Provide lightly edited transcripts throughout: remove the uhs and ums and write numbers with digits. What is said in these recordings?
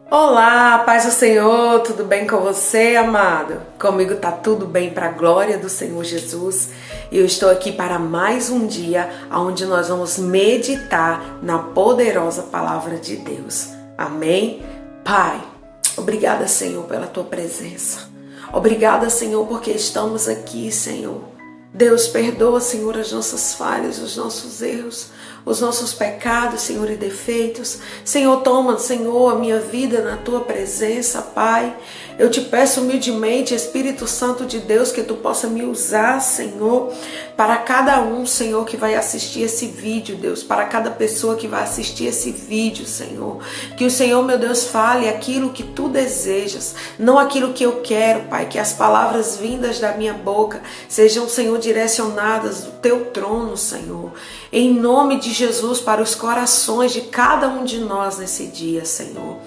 Olá, paz do Senhor, tudo bem com você, amado? Comigo tá tudo bem para a glória do Senhor Jesus. Eu estou aqui para mais um dia onde nós vamos meditar na poderosa palavra de Deus. Amém? Pai, obrigada, Senhor, pela tua presença. Obrigada, Senhor, porque estamos aqui, Senhor. Deus, perdoa, Senhor, as nossas falhas, os nossos erros, os nossos pecados, Senhor, e defeitos. Senhor, toma, Senhor, a minha vida na tua presença, Pai. Eu te peço humildemente, Espírito Santo de Deus, que tu possa me usar, Senhor, para cada um, Senhor, que vai assistir esse vídeo, Deus, para cada pessoa que vai assistir esse vídeo, Senhor. Que o Senhor, meu Deus, fale aquilo que tu desejas, não aquilo que eu quero, Pai. Que as palavras vindas da minha boca sejam, Senhor, direcionadas do teu trono, Senhor. Em nome de Jesus, para os corações de cada um de nós nesse dia, Senhor.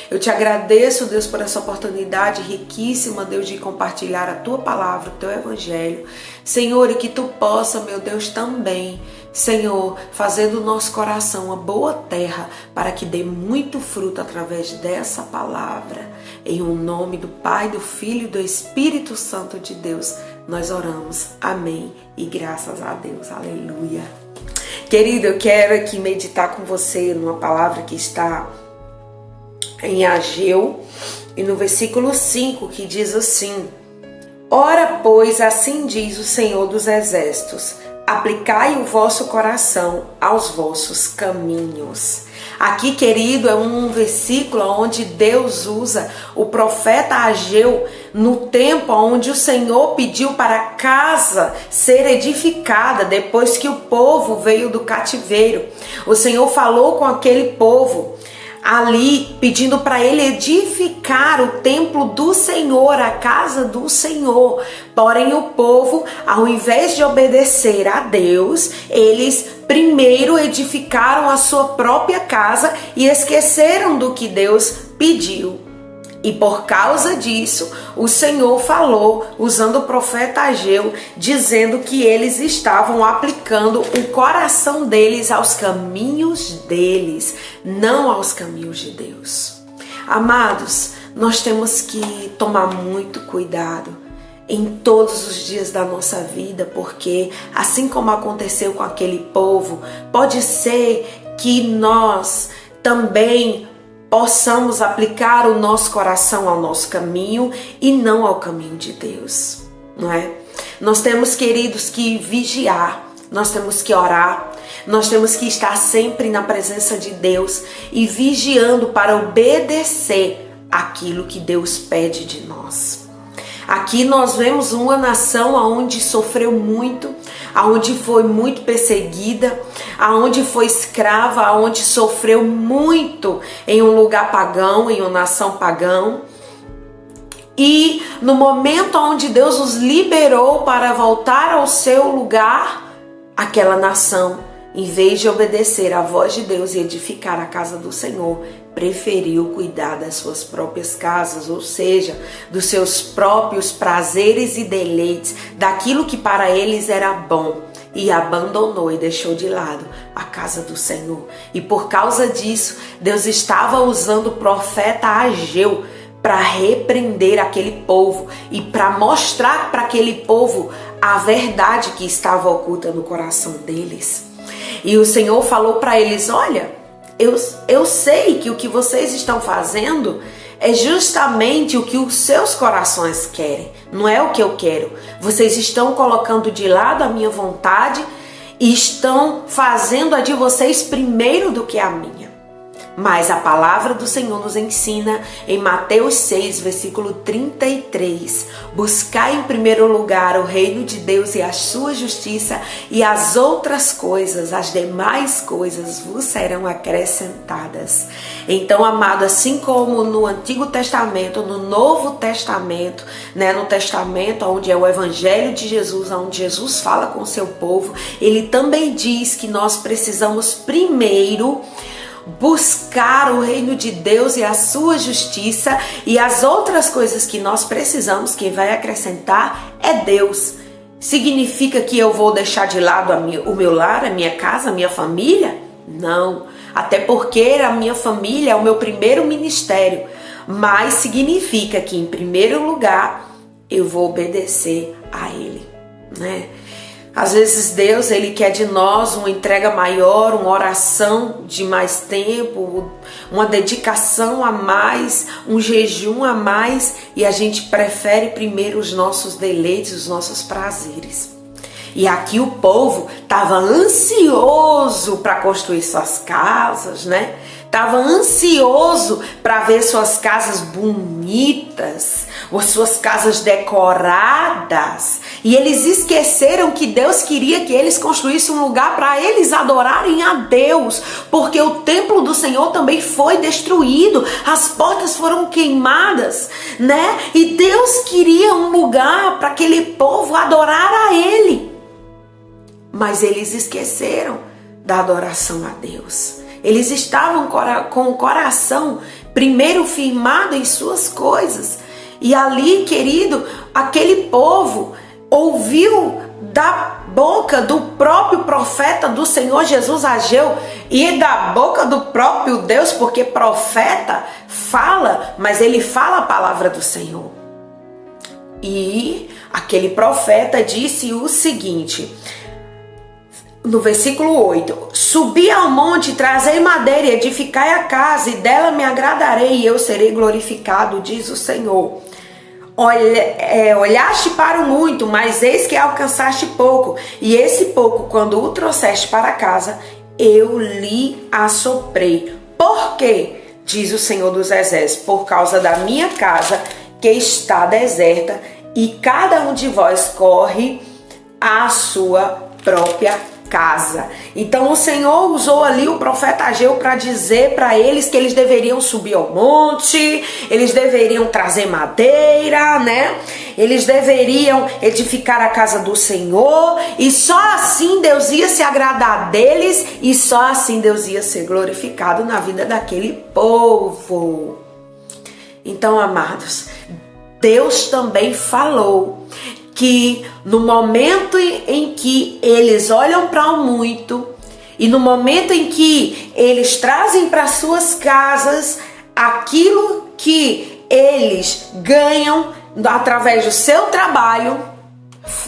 Eu te agradeço, Deus, por essa oportunidade riquíssima, Deus, de compartilhar a tua palavra, o teu evangelho. Senhor, e que tu possa, meu Deus, também, Senhor, fazer do nosso coração uma boa terra para que dê muito fruto através dessa palavra. Em o nome do Pai, do Filho e do Espírito Santo de Deus, nós oramos. Amém. E graças a Deus. Aleluia. Querido, eu quero aqui meditar com você numa palavra que está em Ageu, e no versículo 5, que diz assim: Ora, pois, assim diz o Senhor dos Exércitos, aplicai o vosso coração aos vossos caminhos. Aqui, querido, é um versículo onde Deus usa o profeta Ageu no tempo onde o Senhor pediu para a casa ser edificada depois que o povo veio do cativeiro. O Senhor falou com aquele povo ali, pedindo para ele edificar o templo do Senhor, a casa do Senhor. Porém, o povo, ao invés de obedecer a Deus, eles primeiro edificaram a sua própria casa e esqueceram do que Deus pediu. E por causa disso, o Senhor falou, usando o profeta Ageu, dizendo que eles estavam aplicando o coração deles aos caminhos deles, não aos caminhos de Deus. Amados, nós temos que tomar muito cuidado em todos os dias da nossa vida, porque assim como aconteceu com aquele povo, pode ser que nós também possamos aplicar o nosso coração ao nosso caminho e não ao caminho de Deus, não é? Nós temos, queridos, que vigiar, nós temos que orar, nós temos que estar sempre na presença de Deus e vigiando para obedecer aquilo que Deus pede de nós. Aqui nós vemos uma nação onde sofreu muito, onde foi muito perseguida, onde foi escrava, onde sofreu muito em um lugar pagão, em uma nação pagã. E no momento onde Deus os liberou para voltar ao seu lugar, aquela nação, em vez de obedecer à voz de Deus e edificar a casa do Senhor, preferiu cuidar das suas próprias casas, ou seja, dos seus próprios prazeres e deleites, daquilo que para eles era bom, e abandonou e deixou de lado a casa do Senhor. E por causa disso, Deus estava usando o profeta Ageu para repreender aquele povo e para mostrar para aquele povo a verdade que estava oculta no coração deles. E o Senhor falou para eles: olha, eu sei que o que vocês estão fazendo é justamente o que os seus corações querem, não é o que eu quero. Vocês estão colocando de lado a minha vontade e estão fazendo a de vocês primeiro do que a minha. Mas a palavra do Senhor nos ensina em Mateus 6, versículo 33. Buscai em primeiro lugar o reino de Deus e a sua justiça, e as outras coisas, as demais coisas, vos serão acrescentadas. Então, amado, assim como no Antigo Testamento, no Novo Testamento, no Testamento onde é o Evangelho de Jesus, onde Jesus fala com o seu povo, ele também diz que nós precisamos primeiro buscar o reino de Deus e a sua justiça, e as outras coisas que nós precisamos, quem vai acrescentar é Deus. Significa que eu vou deixar de lado o meu lar, a minha casa, a minha família? Não. até porque a minha família é o meu primeiro ministério, mas significa que em primeiro lugar eu vou obedecer a Ele, né? Às vezes Deus, Ele quer de nós uma entrega maior, uma oração de mais tempo, uma dedicação a mais, um jejum a mais, e a gente prefere primeiro os nossos deleites, os nossos prazeres. E aqui o povo estava ansioso para construir suas casas, né? Estava ansioso para ver suas casas bonitas, ou suas casas decoradas. E eles esqueceram que Deus queria que eles construíssem um lugar para eles adorarem a Deus. Porque o templo do Senhor também foi destruído, as portas foram queimadas, né? E Deus queria um lugar para aquele povo adorar a Ele. Mas eles esqueceram da adoração a Deus. Eles estavam com o coração primeiro firmado em suas coisas. E ali, querido, aquele povo ouviu da boca do próprio profeta do Senhor Jesus Ageu e da boca do próprio Deus, porque profeta fala, mas ele fala a palavra do Senhor. E aquele profeta disse o seguinte, no versículo 8, subi ao monte, trazei madeira e edificai a casa, e dela me agradarei e eu serei glorificado, diz o Senhor. Olhaste para o muito, mas eis que alcançaste pouco, e esse pouco, quando o trouxeste para casa, eu lhe assoprei. Por quê? Diz o Senhor dos Exércitos, por causa da minha casa que está deserta, e cada um de vós corre à sua própria casa. Então o Senhor usou ali o profeta Ageu para dizer para eles que eles deveriam subir ao monte, eles deveriam trazer madeira, né? Eles deveriam edificar a casa do Senhor, e só assim Deus ia se agradar deles, e só assim Deus ia ser glorificado na vida daquele povo. Então, amados, Deus também falou que no momento em que eles olham para o muito e no momento em que eles trazem para suas casas aquilo que eles ganham através do seu trabalho,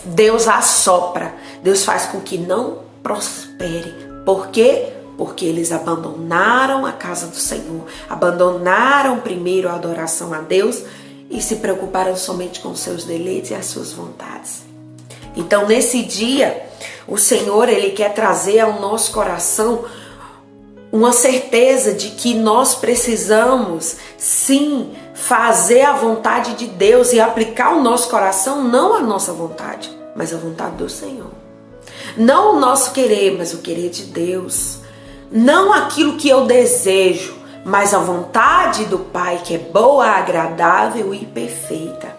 Deus assopra, Deus faz com que não prospere. Por quê? Porque eles abandonaram a casa do Senhor, abandonaram primeiro a adoração a Deus e se preocuparam somente com os seus deleites e as suas vontades. Então, nesse dia, o Senhor, Ele quer trazer ao nosso coração uma certeza de que nós precisamos, sim, fazer a vontade de Deus e aplicar o nosso coração, não a nossa vontade, mas a vontade do Senhor. Não o nosso querer, mas o querer de Deus. Não aquilo que eu desejo, mas a vontade do Pai, que é boa, agradável e perfeita.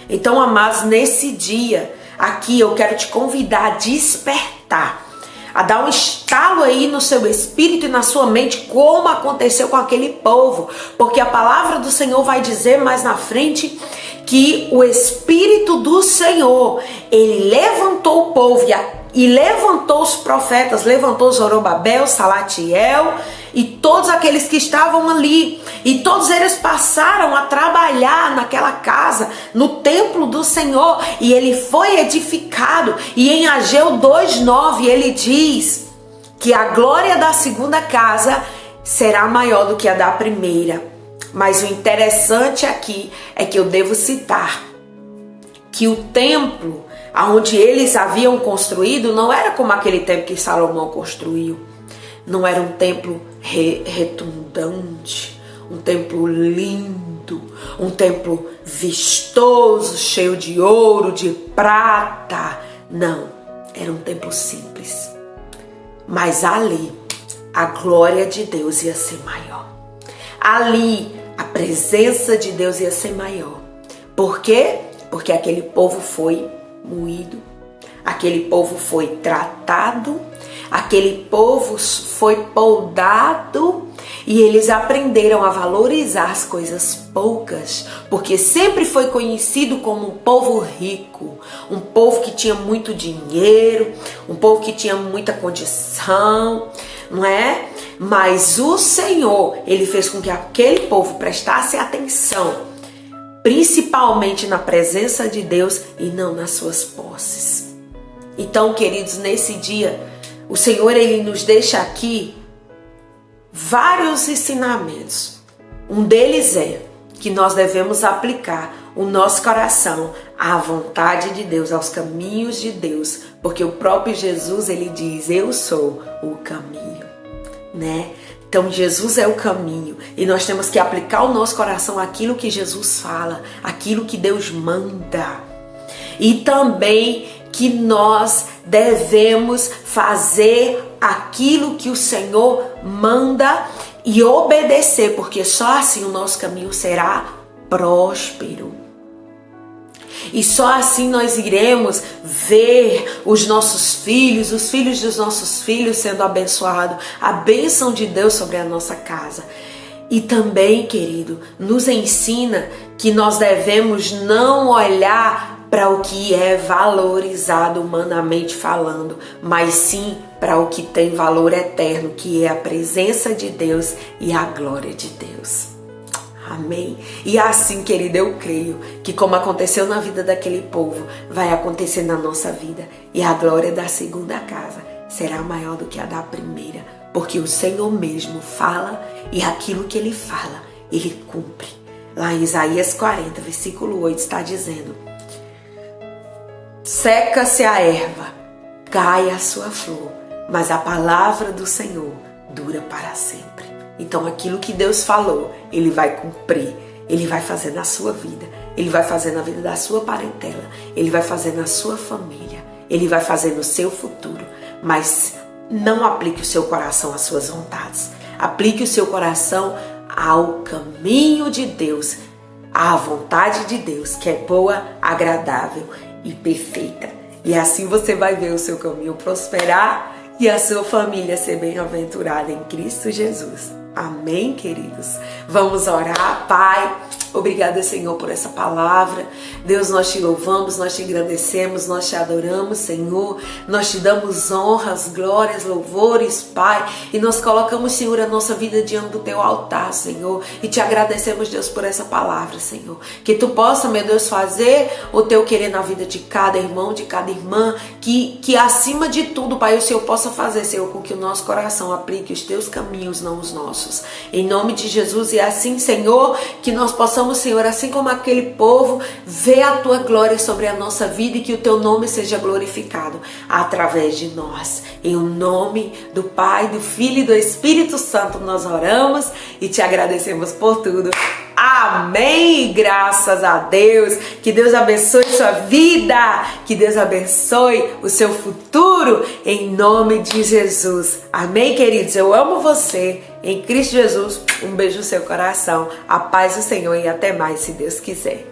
Então, amados, nesse dia, aqui eu quero te convidar a despertar, a dar um estalo aí no seu espírito e na sua mente, como aconteceu com aquele povo. Porque a palavra do Senhor vai dizer mais na frente que o Espírito do Senhor, Ele levantou o povo e levantou os profetas, levantou Zorobabel, Salatiel e todos aqueles que estavam ali, e todos eles passaram a trabalhar naquela casa, no templo do Senhor, e ele foi edificado. E em Ageu 2:9 ele diz que a glória da segunda casa será maior do que a da primeira. Mas o interessante aqui é que eu devo citar que o templo onde eles haviam construído não era como aquele templo que Salomão construiu. Não era um templo retundante, um templo lindo, um templo vistoso, cheio de ouro, de prata. Não, era um templo simples. Mas ali, a glória de Deus ia ser maior. Ali, a presença de Deus ia ser maior. Por quê? Porque aquele povo foi moído, aquele povo foi tratado, aquele povo foi poldado, e eles aprenderam a valorizar as coisas poucas, porque sempre foi conhecido como um povo rico, um povo que tinha muito dinheiro, um povo que tinha muita condição, não é? Mas o Senhor, ele fez com que aquele povo prestasse atenção, principalmente na presença de Deus e não nas suas posses. Então, queridos, nesse dia, o Senhor, ele nos deixa aqui vários ensinamentos. Um deles é que nós devemos aplicar o nosso coração à vontade de Deus, aos caminhos de Deus, porque o próprio Jesus, ele diz: eu sou o caminho, né? Então Jesus é o caminho e nós temos que aplicar o nosso coração àquilo que Jesus fala, àquilo que Deus manda. E também que nós devemos fazer aquilo que o Senhor manda e obedecer, porque só assim o nosso caminho será próspero. E só assim nós iremos ver os nossos filhos, os filhos dos nossos filhos sendo abençoados, a bênção de Deus sobre a nossa casa. E também, querido, nos ensina que nós devemos não olhar para o que é valorizado humanamente falando, mas sim para o que tem valor eterno, que é a presença de Deus e a glória de Deus. Amém? E assim, querida, eu creio que como aconteceu na vida daquele povo, vai acontecer na nossa vida. E a glória da segunda casa será maior do que a da primeira, porque o Senhor mesmo fala e aquilo que Ele fala, Ele cumpre. Lá em Isaías 40, versículo 8, está dizendo: seca-se a erva, cai a sua flor, mas a palavra do Senhor dura para sempre. Então aquilo que Deus falou, Ele vai cumprir. Ele vai fazer na sua vida. Ele vai fazer na vida da sua parentela. Ele vai fazer na sua família. Ele vai fazer no seu futuro. Mas não aplique o seu coração às suas vontades. Aplique o seu coração ao caminho de Deus, à vontade de Deus, que é boa, agradável e perfeita. E assim você vai ver o seu caminho prosperar e a sua família ser bem-aventurada em Cristo Jesus. Amém, queridos? Vamos orar. Pai, obrigada, Senhor, por essa palavra. Deus, nós te louvamos, nós te engrandecemos, nós te adoramos, Senhor. Nós te damos honras, glórias, louvores, Pai. E nós colocamos, Senhor, a nossa vida diante do teu altar, Senhor. E te agradecemos, Deus, por essa palavra, Senhor. Que tu possa, meu Deus, fazer o teu querer na vida de cada irmão, de cada irmã. Que acima de tudo, Pai, o Senhor possa fazer, Senhor, com que o nosso coração aplique os teus caminhos, não os nossos. Em nome de Jesus, e assim, Senhor, que nós possamos, Senhor, assim como aquele povo, ver a tua glória sobre a nossa vida e que o teu nome seja glorificado através de nós. Em o nome do Pai, do Filho e do Espírito Santo nós oramos e te agradecemos por tudo. Amém! Graças a Deus! Que Deus abençoe sua vida! Que Deus abençoe o seu futuro em nome de Jesus. Amém, queridos? Eu amo você. Em Cristo Jesus, um beijo no seu coração. A paz do Senhor e até mais, se Deus quiser.